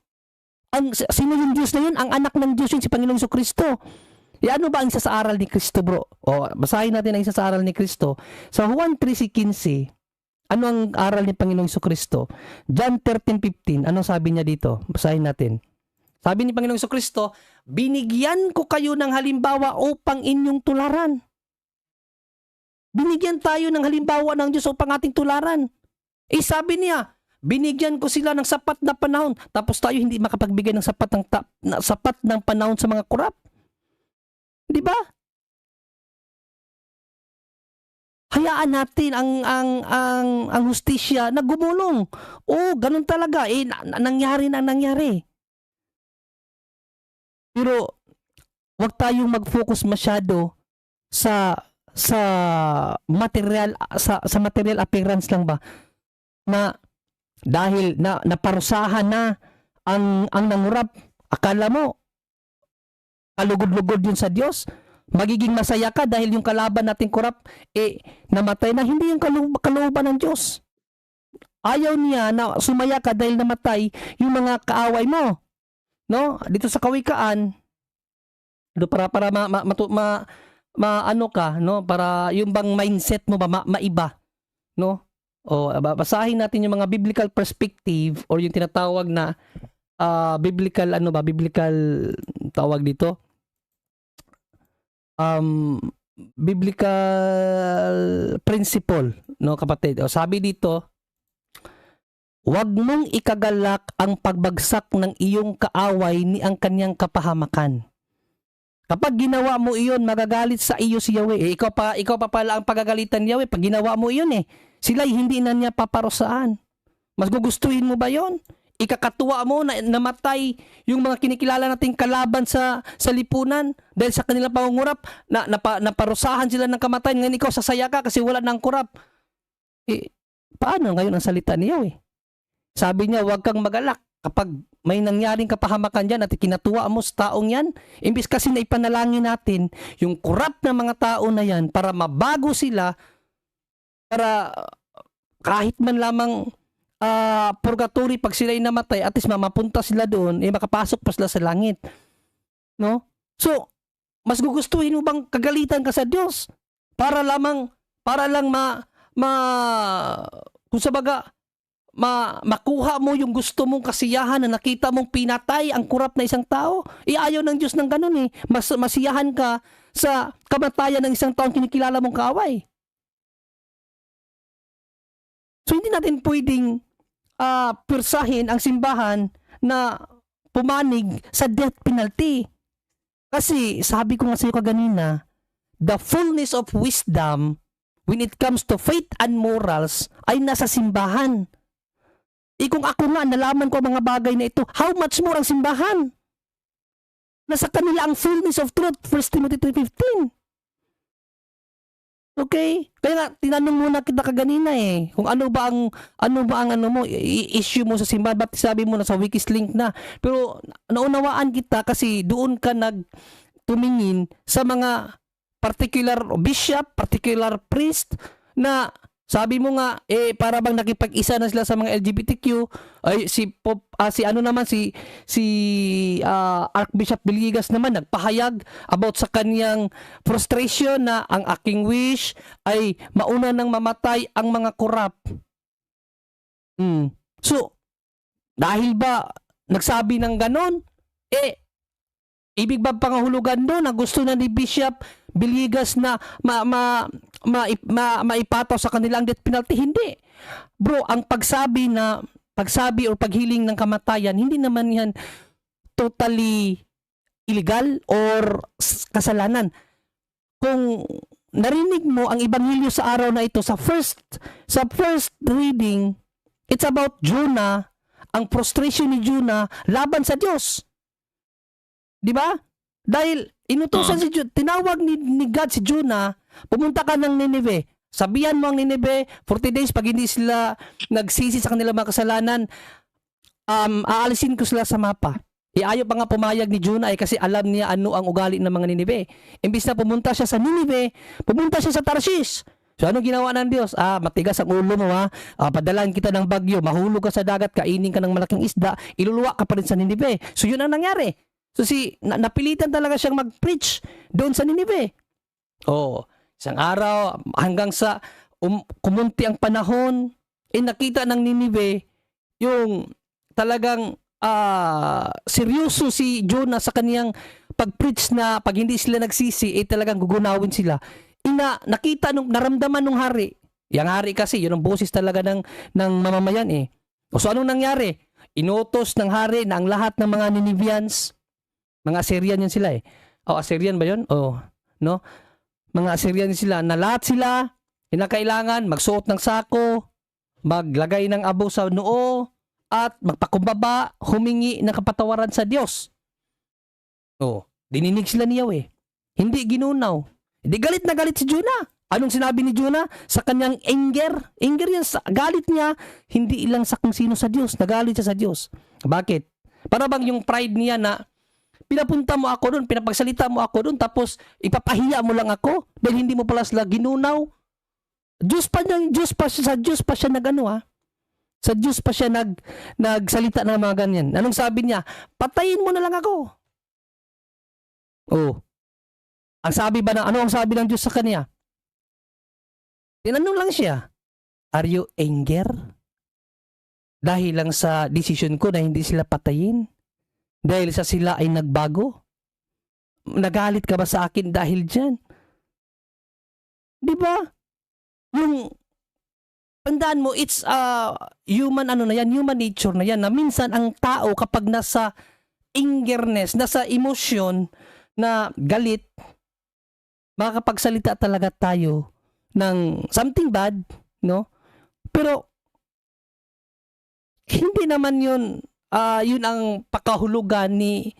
Sino yung Diyos na yun? Ang anak ng Diyos yun, si Panginoong Jesucristo. Ano ba ang isa sa aral ni Kristo, bro? O, basahin natin ang isa sa aral ni Kristo. Sa Juan 3:15, ano ang aral ni Panginoong Jesucristo? John 13:15, anong sabi niya dito? Basahin natin. Sabi ni Panginoong Jesucristo, binigyan ko kayo ng halimbawa upang inyong tularan. Binigyan tayo ng halimbawa ng Diyos upang ating tularan. Sabi niya, binigyan ko sila ng sapat na panahon. Tapos tayo hindi makapagbigay ng sapat ng panahon sa mga kurap. Di ba? Hayaan natin ang hustisya na gumulong. Ganun talaga. Nangyari na nangyari. Pero wag tayong mag-focus masyado sa material appearance lang ba, na dahil naparusahan na ang nangurap, akala mo kalugod-lugod yun sa Diyos, magiging masaya ka dahil yung kalaban nating kurap namatay na. Hindi yung kalooban ng Diyos. Ayaw niya na sumaya ka dahil namatay yung mga kaaway mo, no? Dito sa Kawikaan, para ano ka, no, para yung bang mindset mo ba maiba, no? Basahin natin yung mga biblical perspective or yung tinatawag na biblical tawag dito, biblical principle, no, kapatid. Sabi dito, huwag mong ikagalak ang pagbagsak ng iyong kaaway ni ang kanyang kapahamakan. Kapag ginawa mo iyon, magagalit sa iyo si Yahweh. Ikaw pa pala ang pagagalitan ni Yahweh pag ginawa mo iyon Sila'y hindi na niya paparusaan. Mas gugustuhin mo ba yon? Ikakatuwa mo na namatay yung mga kinikilala nating kalaban sa lipunan dahil sa kanilang pangungurap, naparusahan sila ng kamatayan. Ngayon ikaw sasaya ka kasi wala nang kurap. Paano ngayon ang salita ni Yahweh? Sabi niya, huwag kang magalak kapag may nangyaring kapahamakan dyan at kinatuwa mo sa taong yan. Imbis kasi na ipanalangin natin yung kurap na mga tao na yan para mabago sila, para kahit man lamang purgatory pag sila'y namatay, at least mapunta sila doon, makapasok pa sila sa langit. No? So, mas gugustuhin mo bang kagalitan ka sa Diyos? Para lang kung sabaga, makuha mo yung gusto mong kasiyahan na nakita mong pinatay ang kurap na isang tao? Ayaw ng Diyos ng ganun masiyahan ka sa kamatayan ng isang taong kinikilala mong kaaway. So, hindi natin pwedeng pirsahin ang simbahan na pumanig sa death penalty. Kasi sabi ko nga sa iyo kaganina, the fullness of wisdom when it comes to faith and morals ay nasa simbahan. Kung ako nga nalaman ko ang mga bagay na ito, how much more ang simbahan? Nasa kanila ang fullness of truth, 1 Timothy 3:15. Okay? Kaya nga, tinanong muna kita kaganina kung ano ba ang issue mo sa simbahan. Ba't sabi mo na sa Wikis link na? Pero naunawaan kita kasi doon ka tumingin sa mga particular bishop, particular priest na sabi mo nga, para bang nakipag-isa na sila sa mga LGBTQ, si Archbishop Villegas naman nagpahayag about sa kanyang frustration na ang aking wish ay mauna nang mamatay ang mga korap. So, dahil ba nagsabi ng ganon, ibig ba pangahulugan doon na gusto na ni Bishop Villegas na maipataw sa kanilang death penalty? Hindi. Bro, ang pagsabi o paghiling ng kamatayan, hindi naman yan totally illegal or kasalanan. Kung narinig mo ang ebanghelyo sa araw na ito, sa first reading, it's about Jonah, ang frustration ni Jonah laban sa Diyos. Di ba? Dahil inutusan tinawag ni God si Jonah, pumunta ka ng Nineveh. Sabihan mo ang Nineveh, 40 days pag hindi sila nagsisi sa kanilang mga kasalanan, aalisin ko sila sa mapa. Ayaw pa nga pumayag ni Jonah kasi alam niya ano ang ugali ng mga Nineveh. Imbis na pumunta siya sa Nineveh, pumunta siya sa Tarshish. So ano ginawa ng Diyos? Matigas ang ulo mo ha. Padalan kita ng bagyo, mahulog ka sa dagat, kainin ka ng malaking isda, iluluwa ka pa rin sa Ninive. So yun ang nangyari. So napilitan talaga siyang mag-preach doon sa Ninive. Isang araw hanggang sa kumunti ang panahon, nakita ng Ninive yung talagang seryoso si Jonah sa kaniyang pag-preach na pag hindi sila nagsisi, talagang gugunawin sila. Nakita naramdaman ng hari. Yang hari kasi, yun ang boses talaga ng mamamayan eh. So anong nangyari? Inutos ng hari na ang lahat ng mga Ninevians, mga Assyrian yun sila eh. Assyrian ba yun? No? Mga Assyrian sila, na lahat sila, kailangan magsuot ng sako, maglagay ng abo sa noo, at magpakumbaba, humingi ng kapatawaran sa Diyos. Dininig sila ni Yahweh. Hindi ginunaw. Hindi galit na galit si Jonah. Anong sinabi ni Jonah? Sa kanyang anger. Anger yan. Galit niya. Hindi ilang sa kung sino sa Diyos. Nagalit siya sa Diyos. Bakit? Para bang yung pride niya na pinapunta mo ako doon, pinapagsalita mo ako doon, tapos ipapahiya mo lang ako dahil hindi mo pala sila ginunaw. Sa Diyos pa siya Sa Diyos pa siya nagsalita ng mga ganyan. Anong sabi niya? Patayin mo na lang ako. Ano ang sabi ng Diyos sa kanya? Tinanong lang siya, are you anger? Dahil lang sa decision ko na hindi sila patayin? Dahil sa sila ay nagbago? Nagalit ka ba sa akin dahil dyan? Di ba? Tandaan mo, it's human human nature na yan, na minsan ang tao kapag nasa angerness, nasa emosyon na galit, makakapagsalita talaga tayo ng something bad, no? Pero hindi naman yun ang pakahulugan ni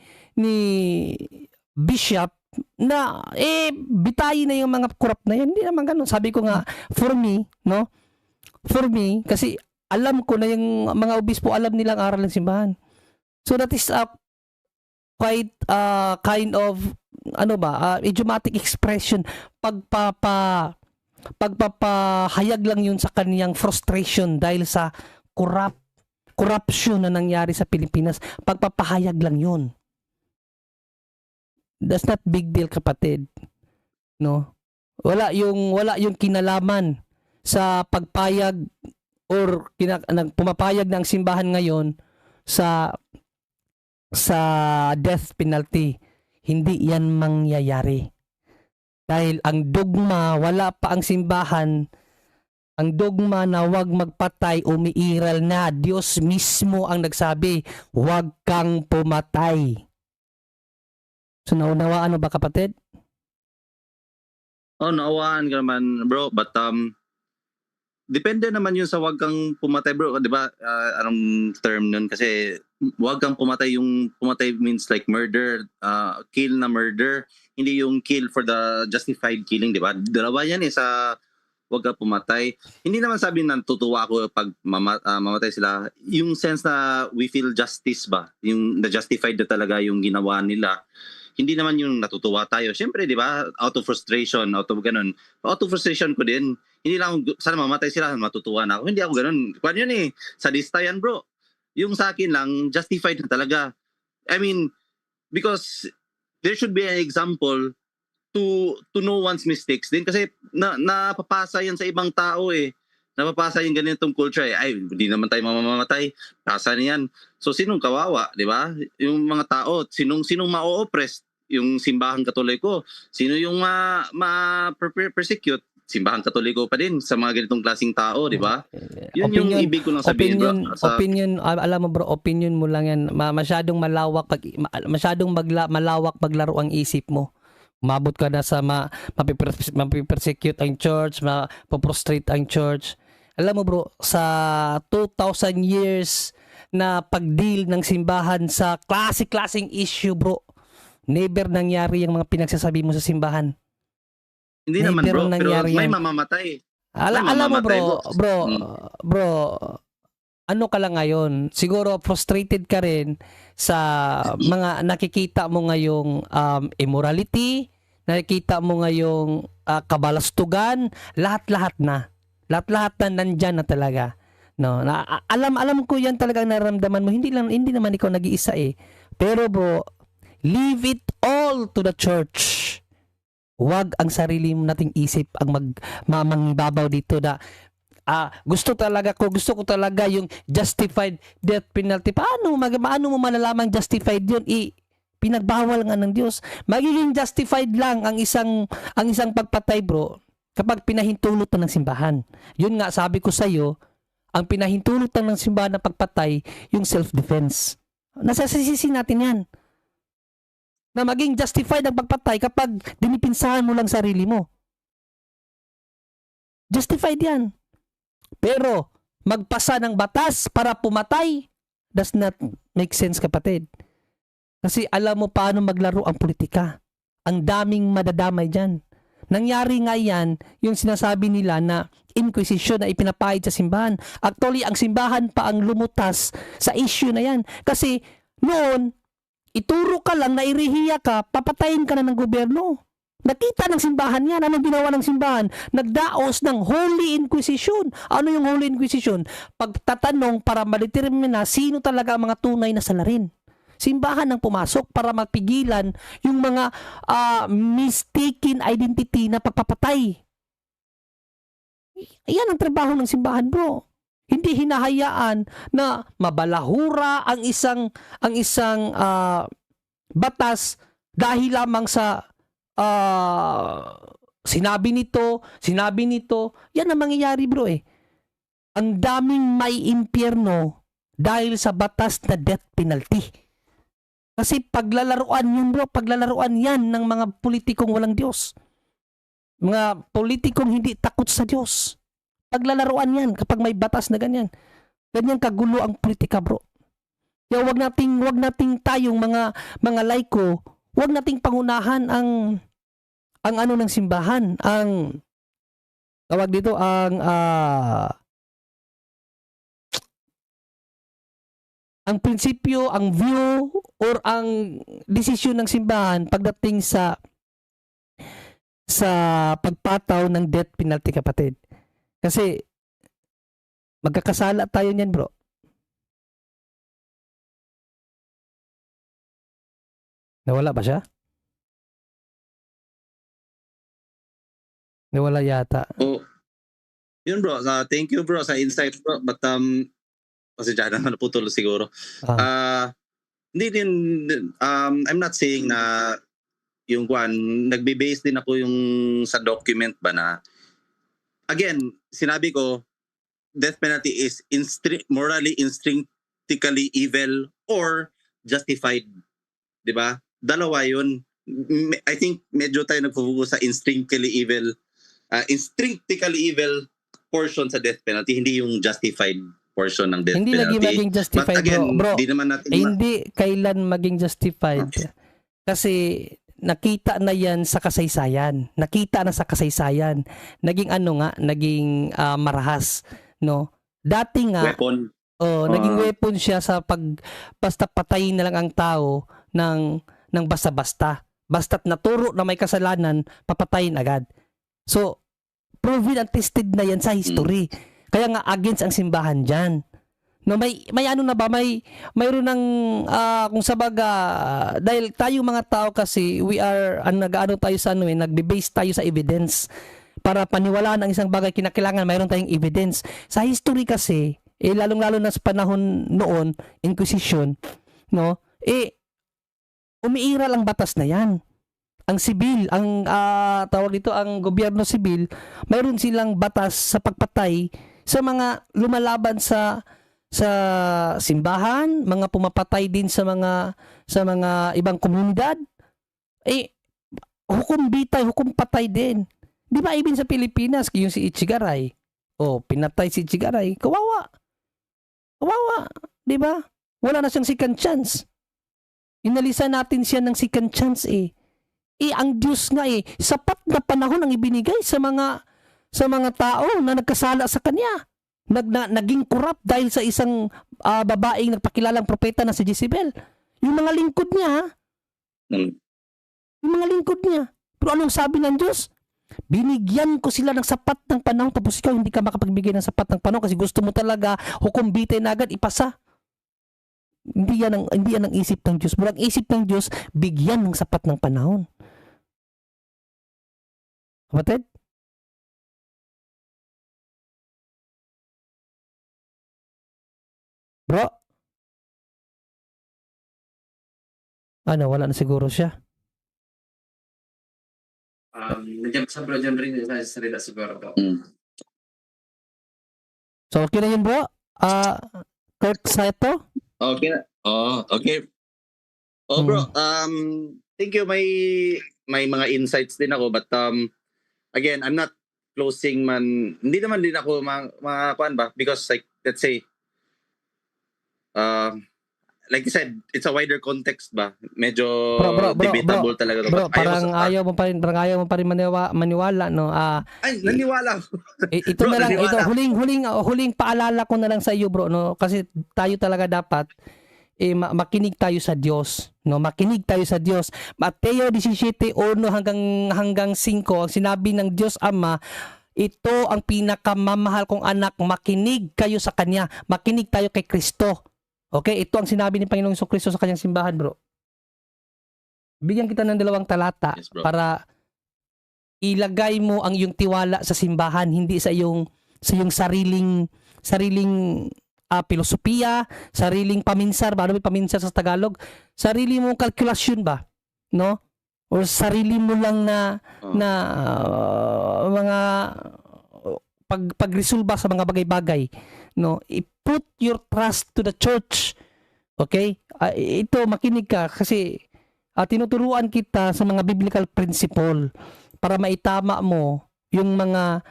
Bishop na bitayin na yung mga corrupt na yan. Hindi naman ganun. Sabi ko nga, for me, kasi alam ko na yung mga obispo, alam nilang aral ng simbahan. So that is quite kind of idiomatic expression, pagpapahayag lang yun sa kaniyang frustration dahil sa corruption na nangyari sa Pilipinas. Pagpapahayag lang yun. That's not big deal, kapatid. No? Wala yung kinalaman sa pagpayag or pumapayag ng simbahan ngayon sa death penalty. Hindi yan mangyayari. Dahil ang dogma, wala pa ang simbahan, ang dogma na huwag magpatay, umiiral na. Diyos mismo ang nagsabi, huwag kang pumatay. So naunawaan mo ba, kapatid? Naawaan ka naman, bro. But depende naman yun sa wag kang pumatay, bro. Di ba? Anong term nun? Kasi wag kang pumatay, yung pumatay means like murder, kill na murder. Hindi yung kill for the justified killing, di ba? Dalawa yan sa wag kang pumatay. Hindi naman sabi na tutuwa ako pag mamatay sila. Yung sense na we feel justice ba? Yung na-justified na talaga yung ginawa nila. Hindi naman yung natutuwa tayo. Siyempre, di ba? Out of frustration, out of ganun. Out of frustration ko din. Hindi lang ako, sana mamatay sila, matutuwa na ako. Hindi ako ganun. Kwan yun sadista yan, bro. Yung sa akin lang, justified na talaga. I mean, because there should be an example to know one's mistakes din. Kasi napapasa yan sa ibang tao Napapasa yung ganitong culture Ay, hindi naman tayo mamamatay. Pasa na yan. So, sinong kawawa, di ba? Yung mga tao, sinong ma-oppress? Yung simbahang Katoliko. Sino yung ma-persecute? Simbahang Katoliko pa din sa mga ganitong klaseng tao, di ba? Yun yung ibig ko lang sabihin, bro. Opinion, alam mo bro, opinion mo lang yan. Masyadong malawak, malawak maglaro ang isip mo. Umabot ka na sa mapipersecute ang church, mapoprostrate ang church. Alam mo bro, sa 2,000 years na pag-deal ng simbahan sa klaseng issue, bro, never nangyari yung mga pinagsasabi mo sa simbahan. Hindi naman, bro, pero may mamamatay. Alam mo bro, ano ka lang ngayon, siguro frustrated ka rin sa mga nakikita mo ngayong immorality, nakikita mo ngayong kabalastugan, lahat-lahat na. Lahat-lahat na nandyan na talaga. No, alam ko yan talaga ang nararamdaman mo. Hindi naman ikaw nag-iisa eh. Pero bro, leave it all to the church. Huwag ang sarili mo nating isip ang mangibabaw dito na gusto ko talaga yung justified death penalty. Paano mo malalamang justified yun? Pinagbawal nga ng Diyos. Magiging justified lang ang isang pagpatay, bro, kapag pinahintulot na ng simbahan. Yun nga sabi ko sa iyo, ang pinahintulot na ng simbahan na pagpatay, yung self-defense. Nasa sisi natin yan. Na maging justified ang pagpatay kapag dinipinsahan mo lang sarili mo. Justified yan. Pero magpasa ng batas para pumatay does not make sense, kapatid. Kasi alam mo paano maglaro ang politika. Ang daming madadamay dyan. Nangyari nga yan, yung sinasabi nila na inquisition na ipinapahid sa simbahan. Actually, ang simbahan pa ang lumutas sa issue na yan. Kasi noon, ituro ka lang, nairihiya ka, papatayin ka na ng gobyerno. Nakita ng simbahan yan. Anong ginawa ng simbahan? Nagdaos ng Holy Inquisition. Ano yung Holy Inquisition? Pagtatanong para malitirmin na sino talaga ang mga tunay na salarin. Simbahan ang pumasok para mapigilan yung mga mistaken identity na pagpapatay. Yan ang trabaho ng simbahan, bro. Hindi hinahayaan na mabalahura ang isang batas dahil lamang sa sinabi nito. Yan ang mangyayari, bro eh. Ang daming may impyerno dahil sa batas na death penalty. Kasi paglalaruan yun, bro, paglalaruan yan ng mga politikong walang Diyos. Mga politikong hindi takot sa Diyos. Paglalaruan yan kapag may batas na ganyan. Ganyan kagulo ang politika, bro. Kaya wag nating tayong mga laiko, wag nating pangunahan ang ano ng simbahan, ang tawag dito ang prinsipyo, ang view, or ang desisyon ng simbahan pagdating sa pagpataw ng death penalty, kapatid. Kasi magkakasala tayo niyan, bro. Nawala ba siya? Nawala yata. Oh, yun bro. Thank you bro sa insight bro. But kasi dyan naman naputol siguro. Hindi din, I'm not saying na yung nagbe-base din ako yung sa document ba na, again, sinabi ko, death penalty is morally intrinsically evil or justified. Diba? Dalawa yun. I think medyo tayo nagpo-focus sa intrinsically evil portion sa death penalty, hindi yung justified portion ng death hindi penalty. Hindi maging justified, but again, bro. Di naman natin hindi kailan maging justified. Kasi nakita na yan sa kasaysayan. Naging marahas, no? Dati nga weapon. Naging weapon siya sa basta patayin na lang ang tao ng basta-basta. Basta't naturo na may kasalanan, papatayin agad. So, proven and tested na yan sa history. Kaya nga against ang simbahan diyan. No, may ano na ba, mayroon ng kung sabaga, dahil tayo mga tao kasi nag-ano tayo sa nagbe-base tayo sa evidence. Para paniwalaan ang isang bagay, kinakailangan mayroon tayong evidence. Sa history kasi, lalong-lalo na sa panahon noon, Inquisition, no? Umiiral ang batas na 'yan. Ang sibil, ang tawag dito, ang gobyerno sibil, mayroon silang batas sa pagpatay sa mga lumalaban sa simbahan, mga pumapatay din sa mga ibang komunidad. Hukom bitay, hukom patay din. Di ba even sa Pilipinas, yung si Echegaray, pinatay si Echegaray, kawawa, di ba? Wala na siyang second chance. Inalisan natin siya ng second chance ang Diyos nga sapat na panahon ang ibinigay sa mga tao na nagkasala sa kanya. Naging corrupt dahil sa isang babaeng nagpakilalang propeta na si Jezebel. Yung mga lingkod niya, Yung mga lingkod niya. Pero anong sabi ng Diyos? Binigyan ko sila ng sapat ng panahon, tapos ikaw hindi ka makapagbigay ng sapat ng panahon kasi gusto mo talaga hukumbitin na agad, ipasa. Hindi yan ang isip ng Diyos. Pero ang isip ng Diyos, bigyan ng sapat ng panahon. Kapatid? Bro? Ano, wala na siguro siya. Nandiyan sa bro dyan rin sa salita siguro po. So, okay na yun, bro? Kurt Saito? Okay na. Oh, okay. Oh, bro. Thank you. May mga insights din ako, but again, I'm not closing man. Hindi naman din ako mga kuan ba, because like let's say like you said, it's a wider context ba. Medyo debatable talaga to. Bro, But parang ayaw mo pa rin maniwala, no? ay, naniwala ako. Ito Bro, na lang, naniwala. huling paalala ko na lang sa iyo, bro, no? Kasi tayo talaga dapat makinig tayo sa Diyos, no? Makinig tayo sa Diyos. Mateo 17:1 hanggang 5, ang sinabi ng Diyos Ama, ito ang pinakamamahal kong anak, makinig kayo sa Kanya, makinig tayo kay Kristo. Okay, ito ang sinabi ni Panginoong Jesucristo sa kanyang simbahan, bro. Bigyan kita ng 2 talata, Yes, bro. para ilagay mo ang iyong tiwala sa simbahan, hindi sa iyong sariling filosofiya, sariling paminsar, ano ba paminsar sa Tagalog? Sarili mong kalkulasyon ba, no? O sarili mo lang na mga pagresolba sa mga bagay-bagay, no? I-put your trust to the church. Okay? Ito, makinig ka kasi tinuturuan kita sa mga biblical principle para maitama mo yung mga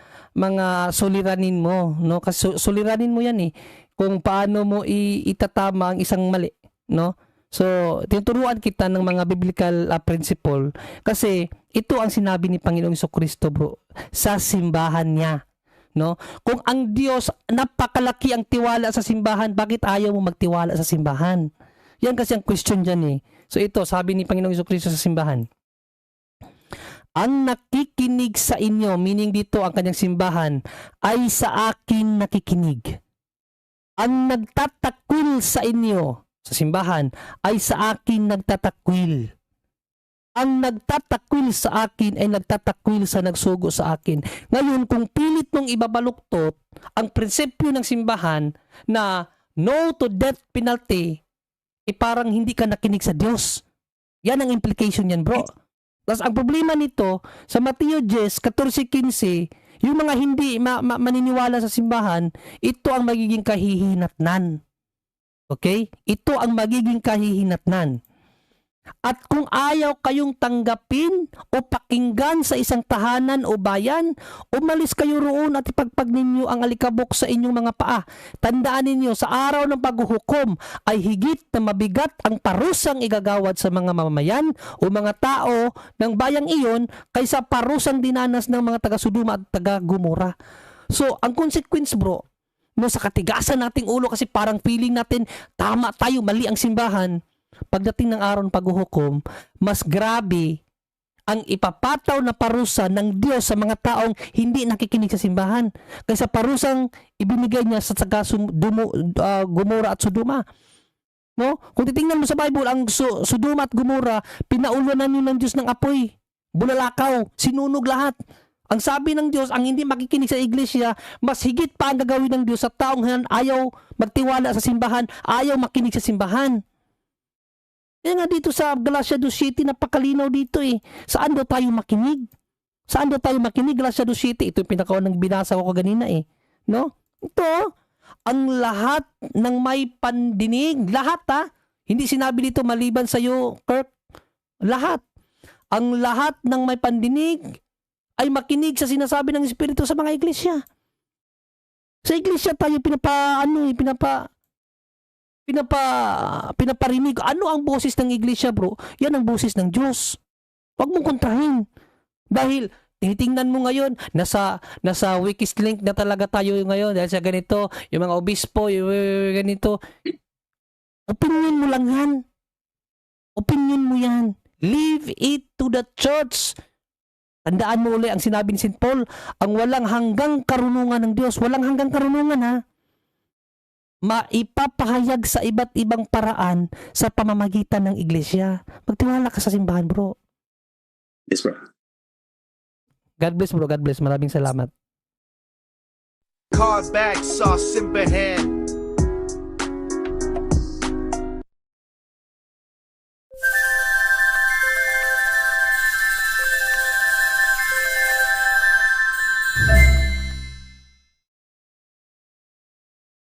suliranin mo, no? Kasi suliranin mo yan kung paano mo itatama ang isang mali, no? So, tinuturuan kita ng mga biblical principle kasi ito ang sinabi ni Panginoong Jesucristo, bro, sa simbahan niya, no? Kung ang Diyos, napakalaki ang tiwala sa simbahan, bakit ayaw mo magtiwala sa simbahan? Yan kasi ang question dyan. So ito, sabi ni Panginoong Jesucristo sa simbahan, ang nakikinig sa inyo, meaning dito ang kanyang simbahan, ay sa akin nakikinig. Ang nagtatakwil sa inyo, sa simbahan, ay sa akin nagtatakwil. Ang nagtatakwil sa akin ay nagtatakwil sa nagsugo sa akin. Ngayon, kung pilit mong ibabaluktot ang prinsipyo ng simbahan na no to death penalty, parang hindi ka nakinig sa Diyos. Yan ang implication yan, bro. Tapos ang problema nito, sa Mateo 10:14-15, yung mga hindi maniniwala sa simbahan, ito ang magiging kahihinatnan. Okay? Ito ang magiging kahihinatnan. At kung ayaw kayong tanggapin o pakinggan sa isang tahanan o bayan, umalis kayo roon at ipagpag ninyo ang alikabok sa inyong mga paa. Tandaan ninyo, sa araw ng paghuhukom ay higit na mabigat ang parusang igagawad sa mga mamamayan o mga tao ng bayang iyon kaysa parusang dinanas ng mga taga-Sodoma at taga-Gomora. So, ang consequence, bro, no, sa katigasan nating ulo kasi parang feeling natin tama tayo, mali ang simbahan. Pagdating ng araw ng paghuhukom, mas grabe ang ipapataw na parusa ng Diyos sa mga taong hindi nakikinig sa simbahan kaysa parusang ibinigay niya sa Gomora at Sodoma. No? Kung titingnan mo sa Bible, ang Sodoma at Gomora, pinaulunan yun ng Diyos ng apoy, bulalakaw, sinunog lahat. Ang sabi ng Diyos, ang hindi makikinig sa iglesia, mas higit pa ang gagawin ng Diyos sa taong ayaw magtiwala sa simbahan, ayaw makinig sa simbahan. Kaya nga dito sa Galatia 2:7, napakalinaw dito Saan daw tayo makinig? Saan daw tayo makinig? Galatia 2:7, ito yung pinakaunang binasa ko kanina No? Ito, ang lahat ng may pandinig, lahat hindi sinabi dito maliban sa iyo, Kirk. Lahat. Ang lahat ng may pandinig ay makinig sa sinasabi ng Espiritu sa mga iglesia. Sa iglesia tayo pinaparinig. Ano ang boses ng iglesia, bro? Yan ang boses ng Diyos. Huwag mong kontrahin. Dahil tinitingnan mo ngayon, nasa Wikislink na talaga tayo ngayon dahil sa ganito, yung mga obispo, yung ganito. Opinion mo lang yan. Opinion mo yan. Leave it to the church. Tandaan mo uli ang sinabi ni St. Paul, ang walang hanggang karunungan ng Diyos, walang hanggang karunungan ha, maipapahayag sa iba't ibang paraan sa pamamagitan ng iglesia. Magtiwala ka sa simbahan, bro. Yes, bro. God bless, bro. God bless. Maraming salamat. Card back, saw Simbahan.